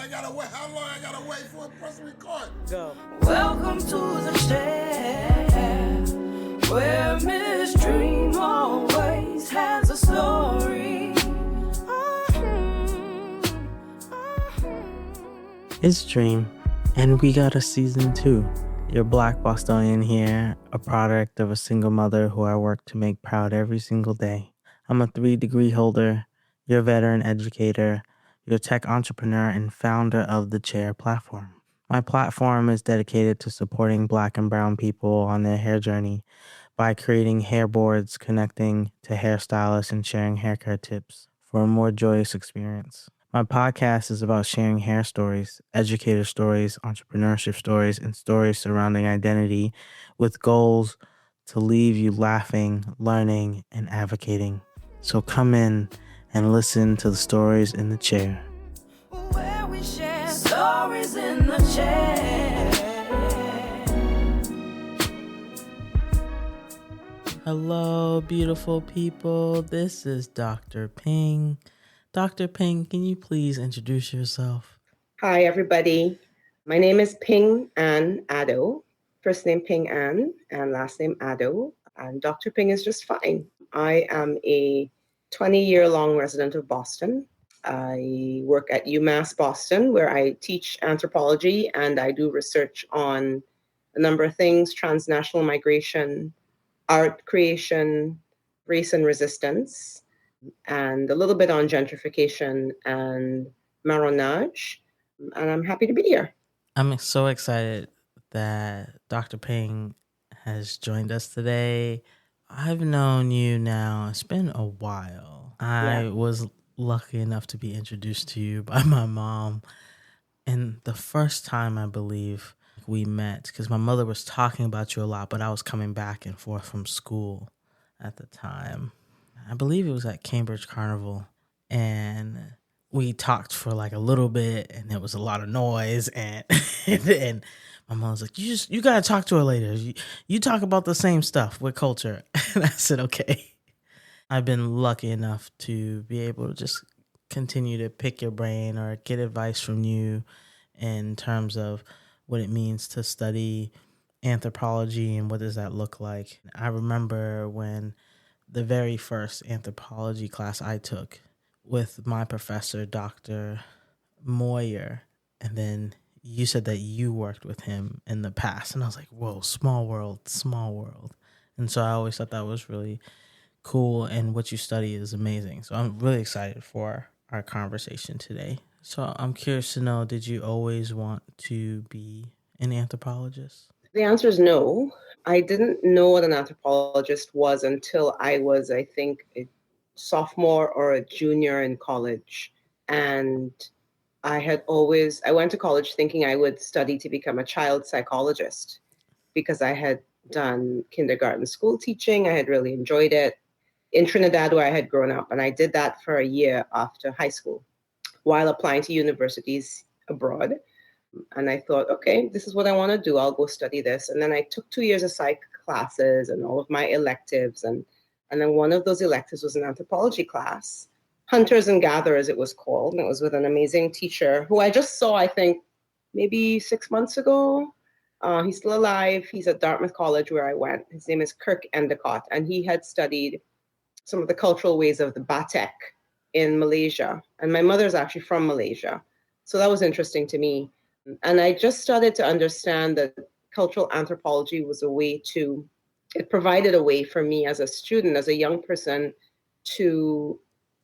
I gotta wait? How long I gotta wait for a press record? Go. Welcome to the shed, where Miss Dream always has a story. It's Dream, and we got a season 2. Your Black Bostonian here, a product of a single mother who I work to make proud every single day. I'm a 3-degree holder, your veteran educator, your tech entrepreneur, and founder of the Chair platform. My platform is dedicated to supporting Black and Brown people on their hair journey by creating hair boards, connecting to hairstylists, and sharing haircare tips for a more joyous experience. My podcast is about sharing hair stories, educator stories, entrepreneurship stories, and stories surrounding identity with goals to leave you laughing, learning, and advocating. So come in and listen to the stories in the chair. Where we share stories in the chair. Hello, beautiful people. This is Dr. Ping. Dr. Ping, can you please introduce yourself? Hi, everybody. My name is Ping Ann Addo. First name Ping Ann and last name Addo. And Dr. Ping is just fine. I am a 20-year-long resident of Boston. I work at UMass Boston, where I teach anthropology and I do research on a number of things: transnational migration, art creation, race and resistance, and a little bit on gentrification and marronage. And I'm happy to be here. I'm so excited that Dr. Ping has joined us today. I've known you now, it's been a while. I was lucky enough to be introduced to you by my mom. And the first time, I believe, we met, because my mother was talking about you a lot, but I was coming back and forth from school at the time. I believe it was at Cambridge Carnival, and we talked for like a little bit, and there was a lot of noise, and and my mom was like, you gotta talk to her later. You talk about the same stuff with culture. And I said, okay. I've been lucky enough to be able to just continue to pick your brain or get advice from you in terms of what it means to study anthropology and what does that look like. I remember when the very first anthropology class I took with my professor, Dr. Moyer, and then you said that you worked with him in the past, and I was like, whoa, small world, small world. And so I always thought that was really cool, and what you study is amazing. So I'm really excited for our conversation today. So I'm curious to know, did you always want to be an anthropologist? The answer is no. I didn't know what an anthropologist was until I was, I think, a sophomore or a junior in college. And I went to college thinking I would study to become a child psychologist because I had done kindergarten school teaching. I had really enjoyed it in Trinidad, where I had grown up. And I did that for a year after high school while applying to universities abroad. And I thought, okay, this is what I want to do. I'll go study this. And then I took 2 years of psych classes and all of my electives. And then one of those electives was an anthropology class, Hunters and Gatherers, it was called. And it was with an amazing teacher who I just saw, I think, maybe 6 months ago. He's still alive. He's at Dartmouth College, where I went. His name is Kirk Endicott. And he had studied some of the cultural ways of the Batek in Malaysia. And my mother is actually from Malaysia. So that was interesting to me. And I just started to understand that cultural anthropology was it provided a way for me as a student, as a young person, to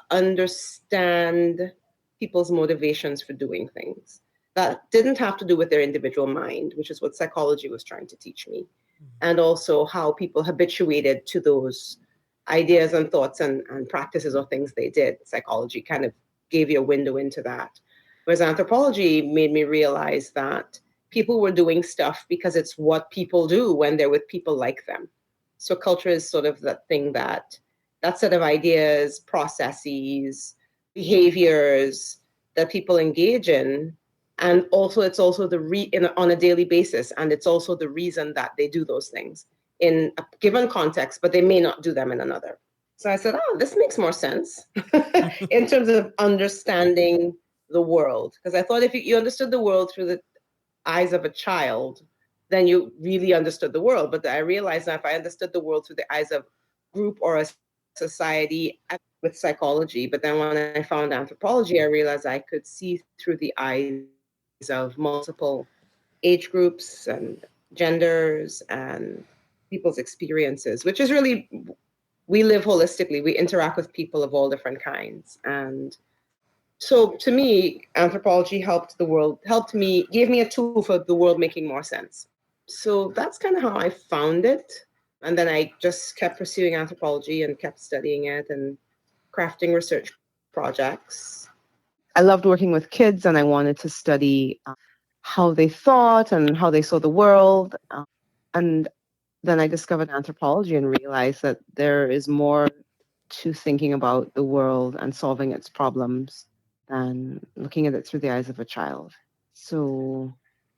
understand people's motivations for doing things. That didn't have to do with their individual mind, which is what psychology was trying to teach me. And also how people habituated to those ideas and thoughts and practices or things they did. Psychology kind of gave you a window into that. Whereas anthropology made me realize that people were doing stuff because it's what people do when they're with people like them. So culture is sort of that thing that set of ideas, processes, behaviors that people engage in. And also it's also on a daily basis. And it's also the reason that they do those things in a given context, but they may not do them in another. So I said, this makes more sense in terms of understanding the world. Because I thought if you understood the world through the eyes of a child, then you really understood the world. But I realized that if I understood the world through the eyes of group or a society with psychology, but then when I found anthropology, I realized I could see through the eyes of multiple age groups and genders and people's experiences, which is really, we live holistically. We interact with people of all different kinds. And so to me, anthropology helped me, gave me a tool for the world making more sense. So that's kind of how I found it. And then I just kept pursuing anthropology and kept studying it and crafting research projects. I loved working with kids, and I wanted to study how they thought and how they saw the world. And then I discovered anthropology and realized that there is more to thinking about the world and solving its problems than looking at it through the eyes of a child. So,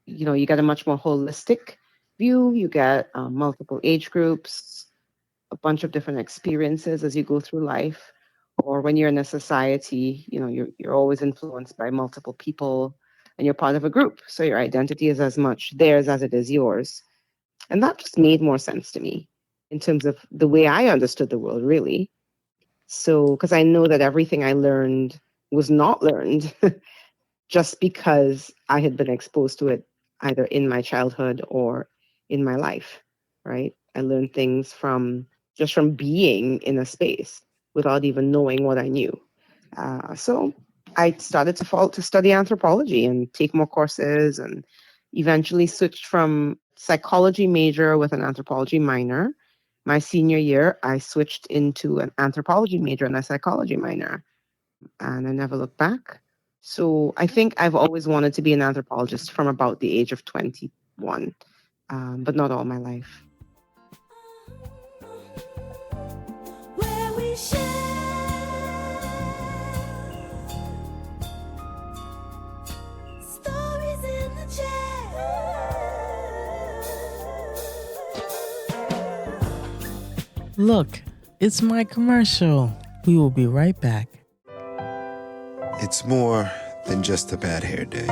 you get a much more holistic view. You get multiple age groups, a bunch of different experiences as you go through life. Or when you're in a society, you're always influenced by multiple people and you're part of a group. So your identity is as much theirs as it is yours. And that just made more sense to me in terms of the way I understood the world, really. So, because I know that everything I learned was not learned just because I had been exposed to it either in my childhood or in my life, right? I learned things from being in a space without even knowing what I knew. So I started to study anthropology and take more courses, and eventually switched from psychology major with an anthropology minor. My senior year, I switched into an anthropology major and a psychology minor, and I never looked back. So I think I've always wanted to be an anthropologist from about the age of 21, but not all my life. Where we share stories in the chair. Look, it's my commercial. We will be right back. It's more than just a bad hair day.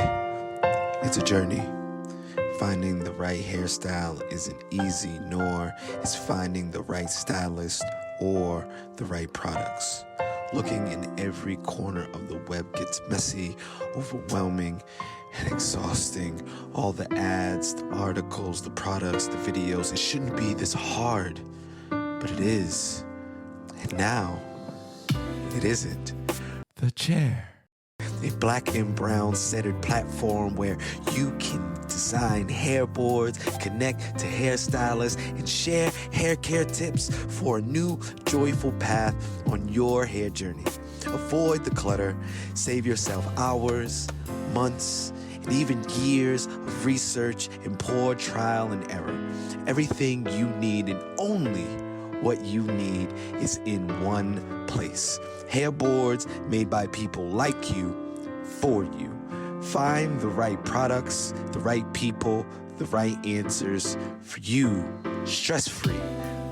It's a journey. Finding the right hairstyle isn't easy, nor is finding the right stylist or the right products. Looking in every corner of the web gets messy, overwhelming, and exhausting. All the ads, the articles, the products, the videos, it shouldn't be this hard, but it is. And now, it isn't. The Chair. A black and brown centered platform where you can design hair boards, connect to hairstylists, and share hair care tips for a new, joyful path on your hair journey. Avoid the clutter, save yourself hours, months, and even years of research and poor trial and error. Everything you need and only what you need is in one place. Hair boards made by people like you, for you. Find the right products, the right people, the right answers for you, stress-free.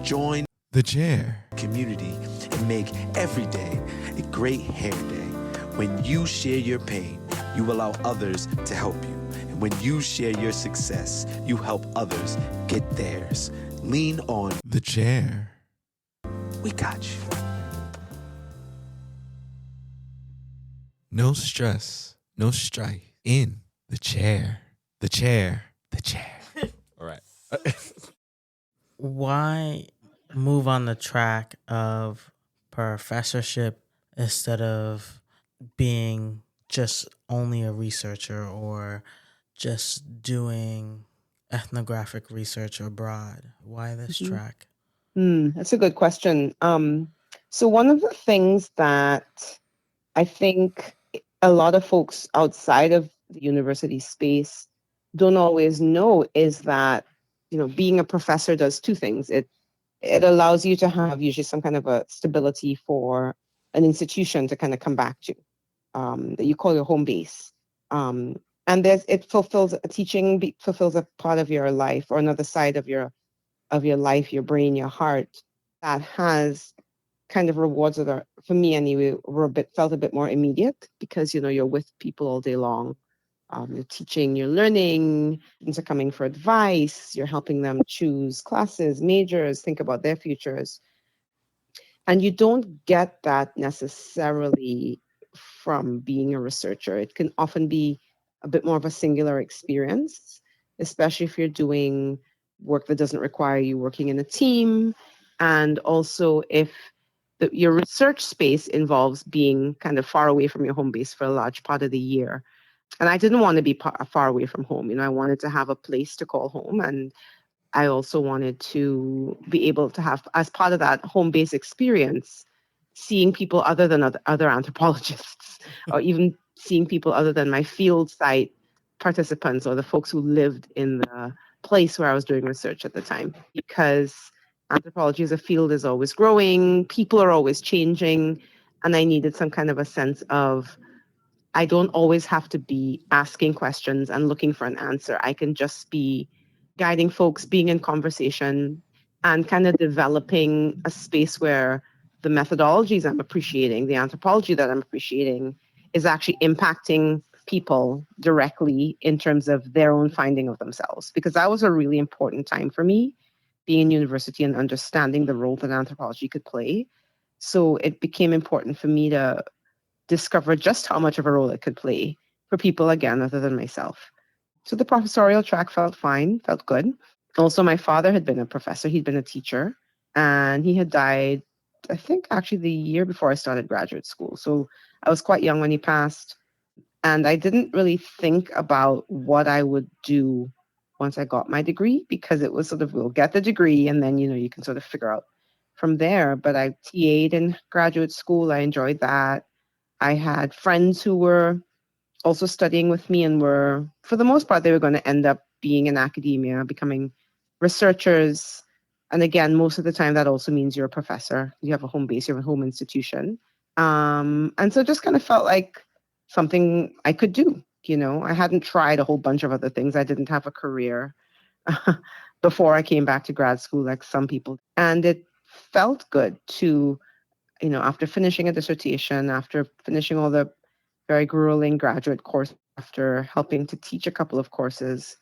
Join the Chair community and make every day a great hair day. When you share your pain, you allow others to help you. And when you share your success, you help others get theirs. Lean on the Chair. We got you. No stress, no strife. In the chair, the chair, the chair. All right. Why move on the track of professorship instead of being just only a researcher or just doing ethnographic research abroad? Why this track? That's a good question. So one of the things that I think a lot of folks outside of the university space don't always know is that, being a professor does two things. It allows you to have usually some kind of a stability for an institution to kind of come back to, that you call your home base. And teaching fulfills a part of your life or another side of your life, your brain, your heart, that has kind of rewards that are, for me anyway, felt a bit more immediate because, you're with people all day long. You're teaching, you're learning, students are coming for advice, you're helping them choose classes, majors, think about their futures. And you don't get that necessarily from being a researcher. It can often be a bit more of a singular experience, especially if you're doing work that doesn't require you working in a team. And also if your research space involves being kind of far away from your home base for a large part of the year. And I didn't want to be far away from home. I wanted to have a place to call home. And I also wanted to be able to have, as part of that home-based experience, seeing people other than other anthropologists, or even seeing people other than my field site participants or the folks who lived in the place where I was doing research at the time. Because anthropology as a field is always growing, people are always changing, and I needed some kind of a sense of, I don't always have to be asking questions and looking for an answer. I can just be guiding folks, being in conversation, and kind of developing a space where the methodologies I'm appreciating, the anthropology that I'm appreciating, is actually impacting people directly in terms of their own finding of themselves. Because that was a really important time for me, being in university and understanding the role that anthropology could play. So it became important for me to discover just how much of a role it could play for people, again, other than myself. So the professorial track felt fine, felt good. Also, my father had been a professor, he'd been a teacher, and he had died, I think, actually the year before I started graduate school. So I was quite young when he passed, and I didn't really think about what I would do once I got my degree, because it was sort of, we'll get the degree, and then, you can sort of figure out from there. But I TA'd in graduate school, I enjoyed that. I had friends who were also studying with me and were, for the most part, they were going to end up being in academia, becoming researchers. And again, most of the time that also means you're a professor. You have a home base, you have a home institution. And so it just kind of felt like something I could do. I hadn't tried a whole bunch of other things. I didn't have a career before I came back to grad school like some people. And it felt good to, after finishing a dissertation, after finishing all the very grueling graduate course, after helping to teach a couple of courses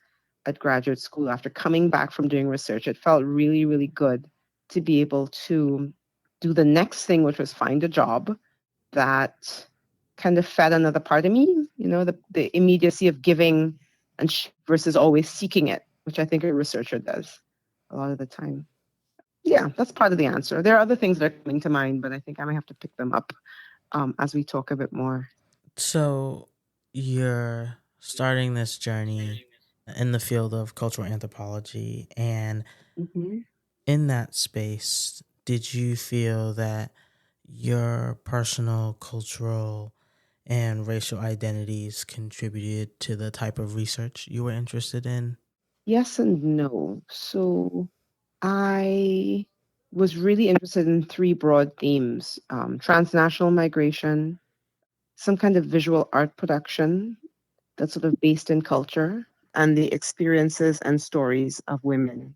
at graduate school, after coming back from doing research, it felt really, really good to be able to do the next thing, which was find a job that kind of fed another part of me, the immediacy of giving and versus always seeking it, which I think a researcher does a lot of the time. Yeah, that's part of the answer. There are other things that are coming to mind, but I think I might have to pick them up as we talk a bit more. So you're starting this journey in the field of cultural anthropology, and in that space, did you feel that your personal cultural and racial identities contributed to the type of research you were interested in? Yes and no. So I was really interested in three broad themes: transnational migration, some kind of visual art production that's sort of based in culture, and the experiences and stories of women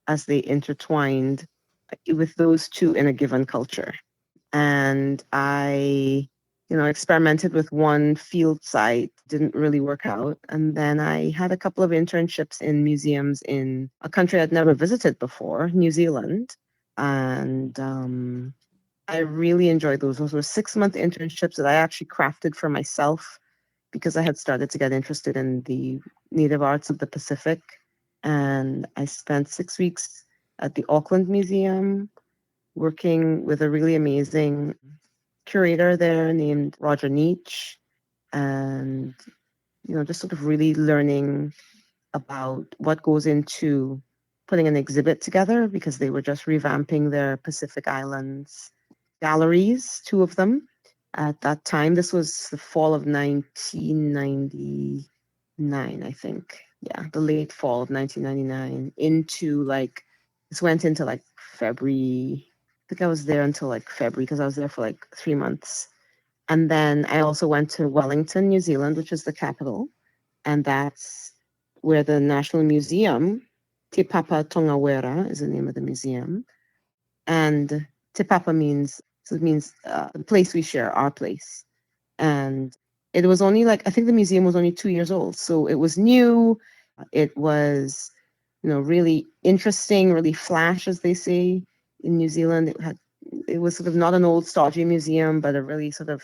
as they intertwined with those two in a given culture. And I, experimented with one field site, didn't really work out. And then I had a couple of internships in museums in a country I'd never visited before, New Zealand. And I really enjoyed those. Those were 6-month internships that I actually crafted for myself because I had started to get interested in the native arts of the Pacific. And I spent 6 weeks at the Auckland Museum working with a really amazing curator there named Roger Nietzsche, and just sort of really learning about what goes into putting an exhibit together, because they were just revamping their Pacific Islands galleries, 2 of them at that time. This was the fall of 1999, I think. Yeah, the late fall of 1999 this went into February. I think I was there until February because I was there for 3 months. And then I also went to Wellington, New Zealand, which is the capital. And that's where the National Museum, Te Papa Tongawera is the name of the museum. And Te Papa means So it means the place we share, our place. And it was only I think the museum was only 2 years old. So it was new. It was, really interesting, really flash, as they say in New Zealand. It was sort of not an old stodgy museum, but a really sort of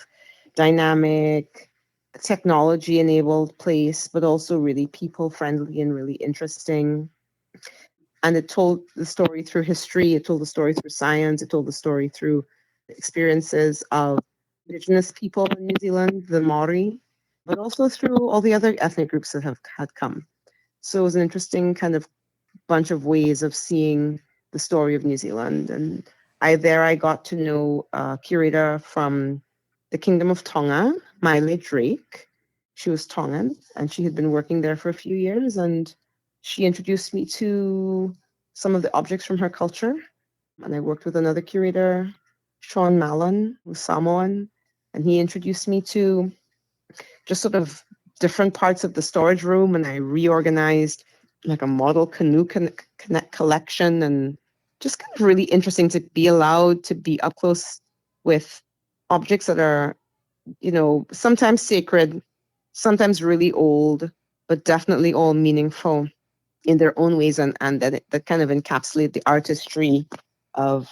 dynamic, technology-enabled place, but also really people-friendly and really interesting. And it told the story through history, it told the story through science, it told the story through the experiences of Indigenous people in New Zealand, the Maori, but also through all the other ethnic groups that had come. So it was an interesting kind of bunch of ways of seeing the story of New Zealand. And I got to know a curator from the Kingdom of Tonga, Miley Drake. She was Tongan, and she had been working there for a few years, and she introduced me to some of the objects from her culture. And I worked with another curator, Sean Mallon, who's Samoan, and he introduced me to just sort of different parts of the storage room, and I reorganized like a model canoe collection, and just kind of really interesting to be allowed to be up close with objects that are, sometimes sacred, sometimes really old, but definitely all meaningful in their own ways, and that kind of encapsulate the artistry of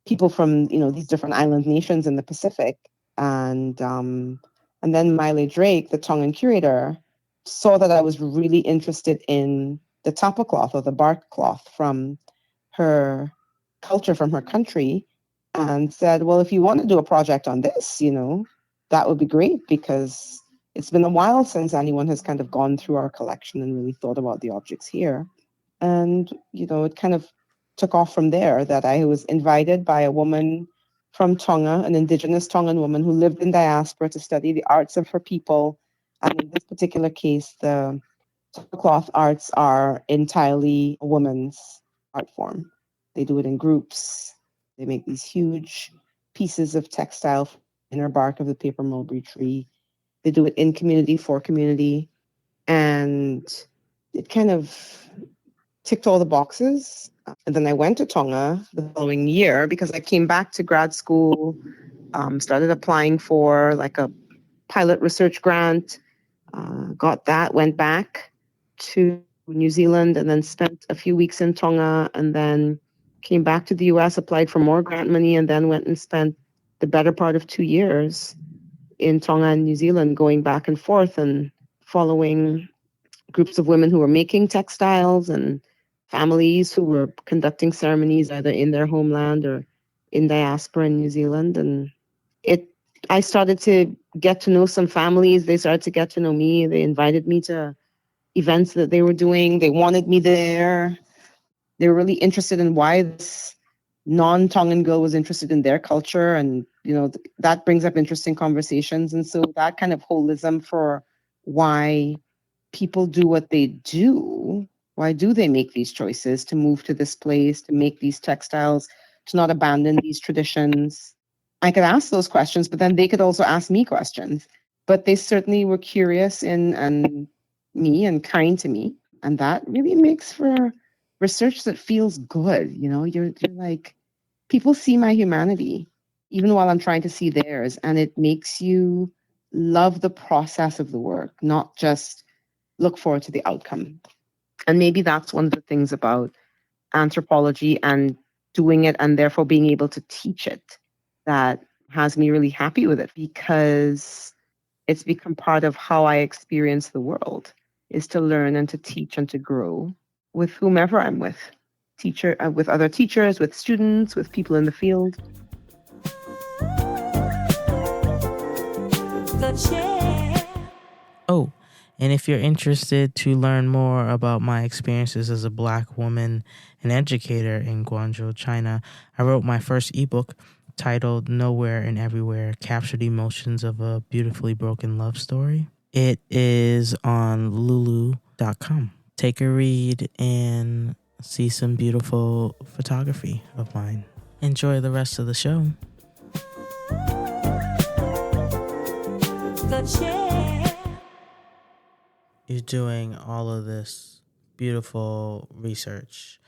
people from, these different island nations in the Pacific. And then Miley Drake, the Tongan curator, saw that I was really interested in the tapa cloth or the bark cloth from her culture, from her country, and said, well, if you want to do a project on this, that would be great, because it's been a while since anyone has kind of gone through our collection and really thought about the objects here. And, it kind of took off from there, that I was invited by a woman from Tonga, an Indigenous Tongan woman who lived in diaspora, to study the arts of her people. And in this particular case, the cloth arts are entirely a woman's art form. They do it in groups. They make these huge pieces of textile from the inner bark of the paper mulberry tree. They do it in community, for community. And it kind of ticked all the boxes. And then I went to Tonga the following year because I came back to grad school, started applying for like a pilot research grant, got that, went back to New Zealand, and then spent a few weeks in Tonga, and then came back to the US, applied for more grant money, and then went and spent the better part of 2 years in Tonga and New Zealand, going back and forth and following groups of women who were making textiles and families who were conducting ceremonies either in their homeland or in diaspora in New Zealand. And I started to get to know some families. They started to get to know me. They invited me to events that they were doing. They wanted me there. They were really interested in why this non-Tongan girl was interested in their culture. And, that brings up interesting conversations. And so that kind of holism for why people do what they do. Why do they make these choices to move to this place, to make these textiles, to not abandon these traditions? I could ask those questions, but then they could also ask me questions. But they certainly were curious and me and kind to me. And that really makes for research that feels good. You're like, people see my humanity, even while I'm trying to see theirs. And it makes you love the process of the work, not just look forward to the outcome. And maybe that's one of the things about anthropology and doing it, and therefore being able to teach it, that has me really happy with it, because it's become part of how I experience the world, is to learn and to teach and to grow with whomever I'm with. With other teachers, with students, with people in the field. Oh, and if you're interested to learn more about my experiences as a Black woman and educator in Guangzhou, China, I wrote my first ebook titled Nowhere and Everywhere, Capture the Emotions of a Beautifully Broken Love Story. It is on lulu.com. Take a read and see some beautiful photography of mine. Enjoy the rest of the show. You're doing all of this beautiful research.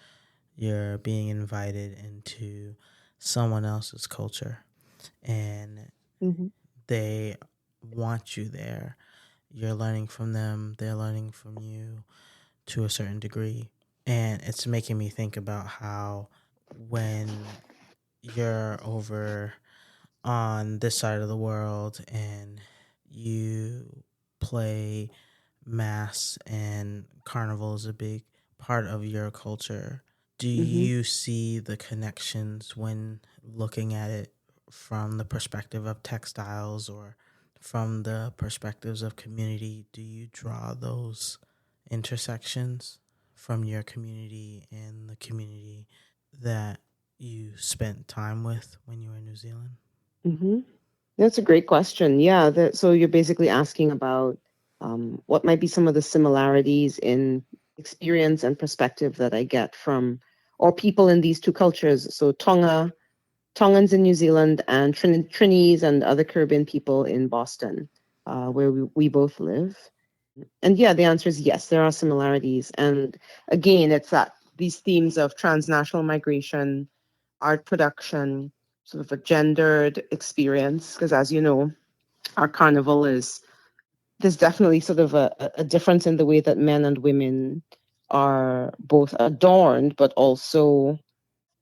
You're being invited into someone else's culture. and Mm-hmm. they want you there. You're learning from them, they're learning from you to a certain degree. And it's making me think about how when you're over on this side of the world and you play mass and carnival is a big part of your culture, do Mm-hmm. you see the connections when looking at it from the perspective of textiles or from the perspectives of community? Do you draw those intersections from your community and the community that you spent time with when you were in New Zealand? Mm-hmm. That's a great question. Yeah. So you're basically asking about what might be some of the similarities in experience and perspective that I get from, or people in these two cultures. So Tongans in New Zealand, and Trinis and other Caribbean people in Boston, where we both live. And yeah, the answer is yes, there are similarities. And again, it's that these themes of transnational migration, art production, sort of a gendered experience, because as you know, our carnival there's definitely sort of a difference in the way that men and women are both adorned, but also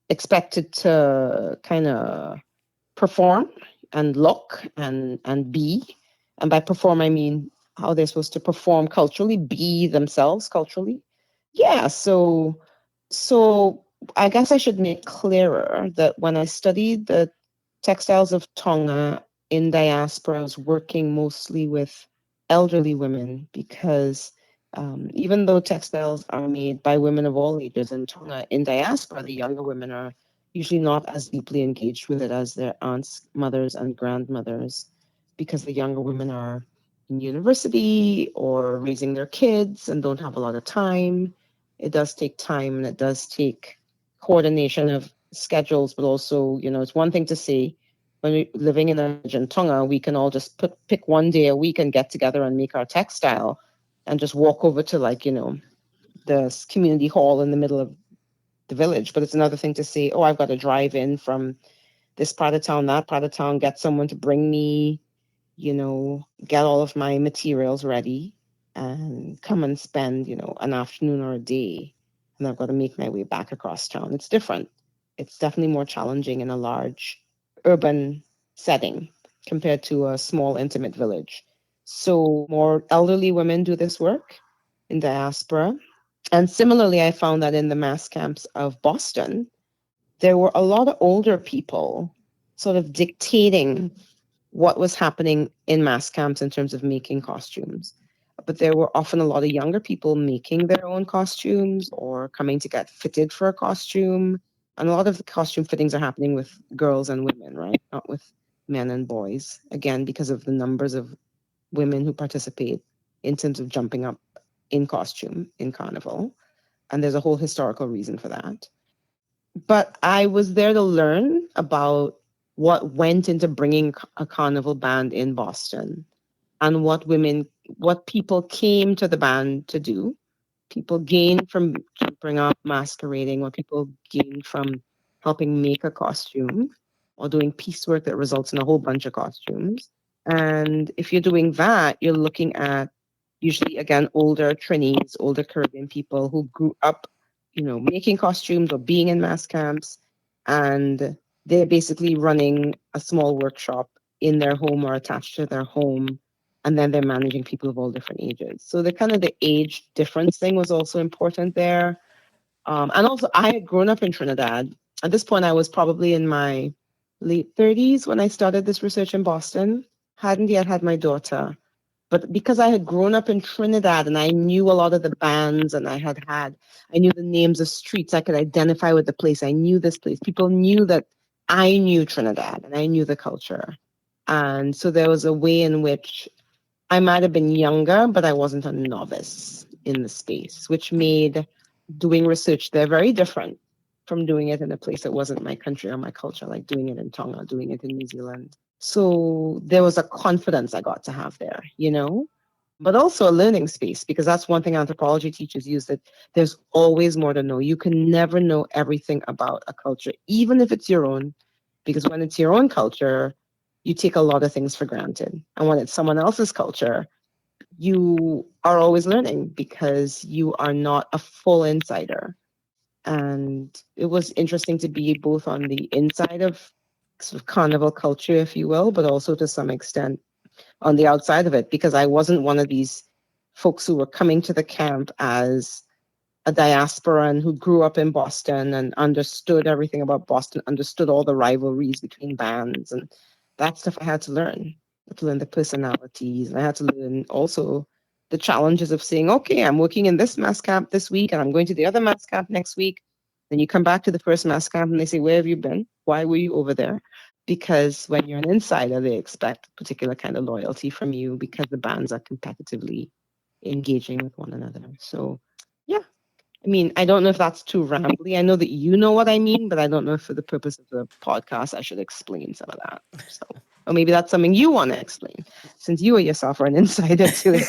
expected to kind of perform and look and be. And by perform, I mean how they're supposed to perform culturally, be themselves culturally. Yeah, so I guess I should make clearer that when I studied the textiles of Tonga in diaspora, I was working mostly with elderly women because even though textiles are made by women of all ages in Tonga, in diaspora, the younger women are usually not as deeply engaged with it as their aunts, mothers, and grandmothers because the younger women are in university or raising their kids and don't have a lot of time. It does take time and it does take coordination of schedules, but also, it's one thing to say when we're living in Tonga, we can all just pick one day a week and get together and make our textile and just walk over to the community hall in the middle of the village. But it's another thing to say, oh, I've got to drive in from this part of town, that part of town, get someone to bring me, get all of my materials ready and come and spend, an afternoon or a day. And I've got to make my way back across town. It's different. It's definitely more challenging in a large urban setting compared to a small, intimate village. So more elderly women do this work in diaspora. And similarly, I found that in the mass camps of Boston, there were a lot of older people sort of dictating what was happening in mass camps in terms of making costumes. But there were often a lot of younger people making their own costumes or coming to get fitted for a costume. And a lot of the costume fittings are happening with girls and women, right? Not with men and boys. Again, because of the numbers of women who participate in terms of jumping up in costume in Carnival. And there's a whole historical reason for that. But I was there to learn about what went into bringing a carnival band in Boston and what people came to the band to do. People gained from jumping up, masquerading, what people gained from helping make a costume or doing piecework that results in a whole bunch of costumes. And if you're doing that, you're looking at usually, again, older Trinis, older Caribbean people who grew up, making costumes or being in mass camps. And they're basically running a small workshop in their home or attached to their home. And then they're managing people of all different ages. So the age difference thing was also important there. And also, I had grown up in Trinidad. At this point, I was probably in my late 30s when I started this research in Boston. Hadn't yet had my daughter. But because I had grown up in Trinidad and I knew a lot of the bands and I knew the names of streets, I could identify with the place. I knew this place. People knew that I knew Trinidad and I knew the culture. And so there was a way in which I might have been younger, but I wasn't a novice in the space, which made doing research there very different from doing it in a place that wasn't my country or my culture, like doing it in Tonga, doing it in New Zealand. So there was a confidence I got to have there, but also a learning space, because that's one thing anthropology teachers use, that there's always more to know. You can never know everything about a culture, even if it's your own. Because when it's your own culture, you take a lot of things for granted. And when it's someone else's culture, you are always learning because you are not a full insider. And it was interesting to be both on the inside of sort of carnival culture, if you will, but also to some extent on the outside of it, because I wasn't one of these folks who were coming to the camp as a diasporan who grew up in Boston and understood everything about Boston, understood all the rivalries between bands and that stuff. I had to learn. I had to learn the personalities, and I had to learn also the challenges of saying, okay, I'm working in this mass camp this week and I'm going to the other mass camp next week. Then you come back to the first mass camp and they say, where have you been? Why were you over there? Because when you're an insider, they expect a particular kind of loyalty from you because the bands are competitively engaging with one another. So, yeah. I mean, I don't know if that's too rambly. I know that you know what I mean, but I don't know if for the purpose of the podcast, I should explain some of that. So, or maybe that's something you want to explain, since you yourself are an insider to it.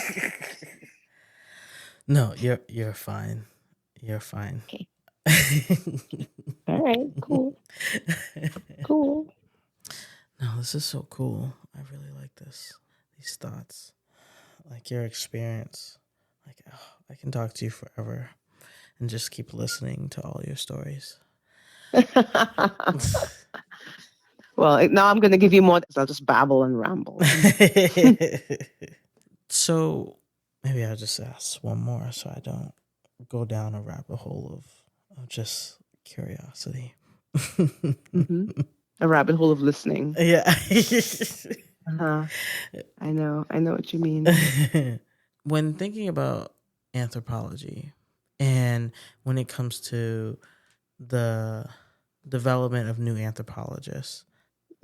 No, you're fine. You're fine. Okay. All right. Cool. Cool. No, this is so cool. I really like this. These thoughts, like your experience. Like, oh, I can talk to you forever, and just keep listening to all your stories. Well, now I'm going to give you more. I'll just babble and ramble. So maybe I'll just ask one more so I don't go down a rabbit hole of just curiosity. Mm-hmm. A rabbit hole of listening. Yeah. Uh-huh. I know what you mean. When thinking about anthropology and when it comes to the development of new anthropologists,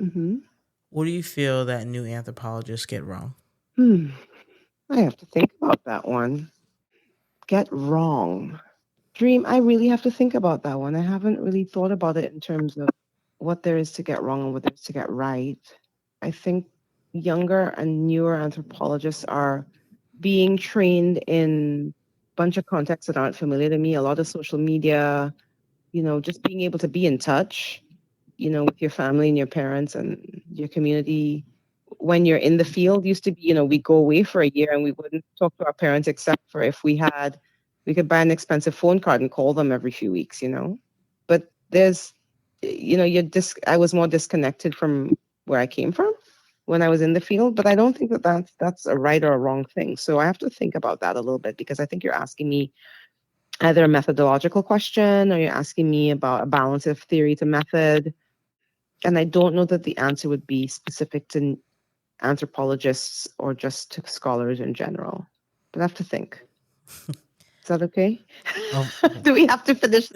mm-hmm. What do you feel that new anthropologists get wrong? I have to think about that one. Get wrong. Dream, I really have to think about that one. I haven't really thought about it in terms of what there is to get wrong and what there is to get right. I think younger and newer anthropologists are being trained in a bunch of contexts that aren't familiar to me, a lot of social media, just being able to be in touch, with your family and your parents and your community. When you're in the field, used to be, we go away for a year and we wouldn't talk to our parents except for if we could buy an expensive phone card and call them every few weeks, But there's, I was more disconnected from where I came from when I was in the field, but I don't think that's a right or a wrong thing. So I have to think about that a little bit, because I think you're asking me either a methodological question or you're asking me about a balance of theory to method. And I don't know that the answer would be specific to anthropologists or just to scholars in general. But I have to think. Is that okay? Do we have to finish?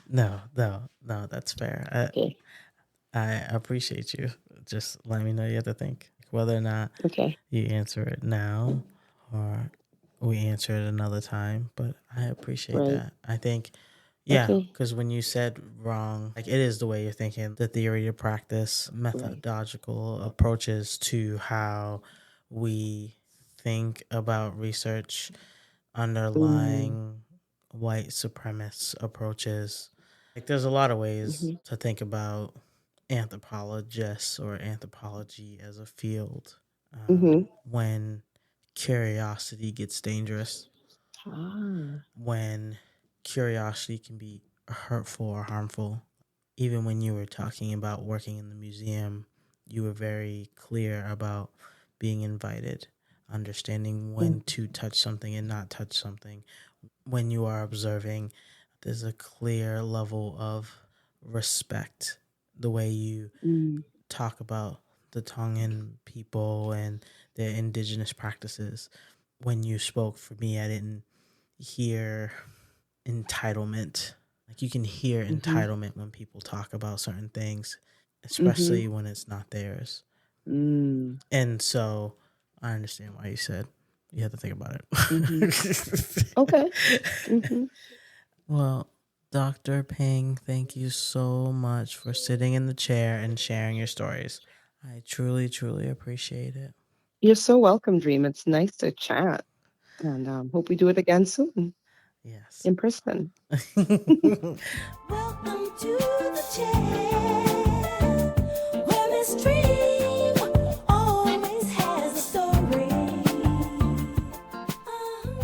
No, that's fair. Okay. I appreciate you. Just let me know you have to think whether or not you answer it now or we answer it another time. But I appreciate that. I think, because when you said wrong, like, it is the way you're thinking, the theory to practice, methodological approaches to how we think about research, underlying white supremacist approaches. Like, there's a lot of ways to think about anthropologists or anthropology as a field when curiosity gets dangerous, when curiosity can be hurtful or harmful. Even when you were talking about working in the museum, you were very clear about being invited, understanding when to touch something and not touch something. When you are observing, there's a clear level of respect. The way you talk about the Tongan people and their indigenous practices. When you spoke, for me, I didn't hear entitlement. Like, you can hear entitlement when people talk about certain things, especially when it's not theirs. And so I understand why you said you have to think about it. Okay. Well, Dr. Ping, thank you so much for sitting in the chair and sharing your stories. I truly, truly appreciate it. You're so welcome, Dream. It's nice to chat. And hope we do it again soon. Yes. In person. Welcome to the chair, where Miss Dream always has a story.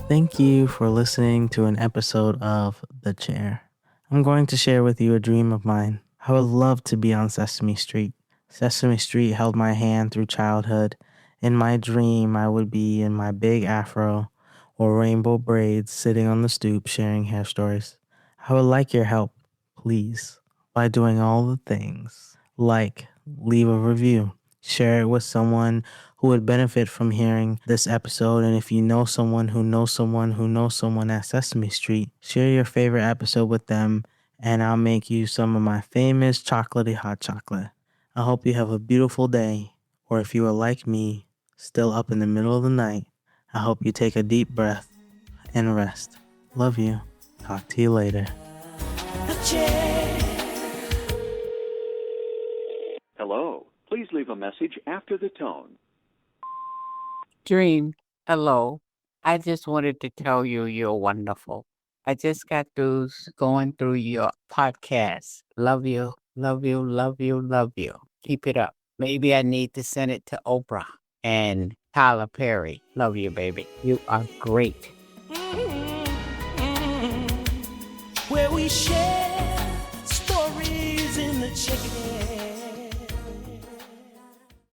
Thank you for listening to an episode of The Chair. I'm going to share with you a dream of mine. I would love to be on Sesame Street. Sesame Street held my hand through childhood. In my dream, I would be in my big afro or rainbow braids sitting on the stoop sharing hair stories. I would like your help, please, by doing all the things like leave a review, share it with someone who would benefit from hearing this episode. And if you know someone who knows someone who knows someone at Sesame Street, share your favorite episode with them and I'll make you some of my famous chocolatey hot chocolate. I hope you have a beautiful day, or if you are like me, still up in the middle of the night, I hope you take a deep breath and rest. Love you. Talk to you later. The chair. Hello. Please leave a message after the tone. Dream, hello. I just wanted to tell you you're wonderful. I just got through going through your podcast. Love you, love you, love you, love you. Keep it up. Maybe I need to send it to Oprah and Tyler Perry. Love you, baby. You are great. Where we share stories in the chair.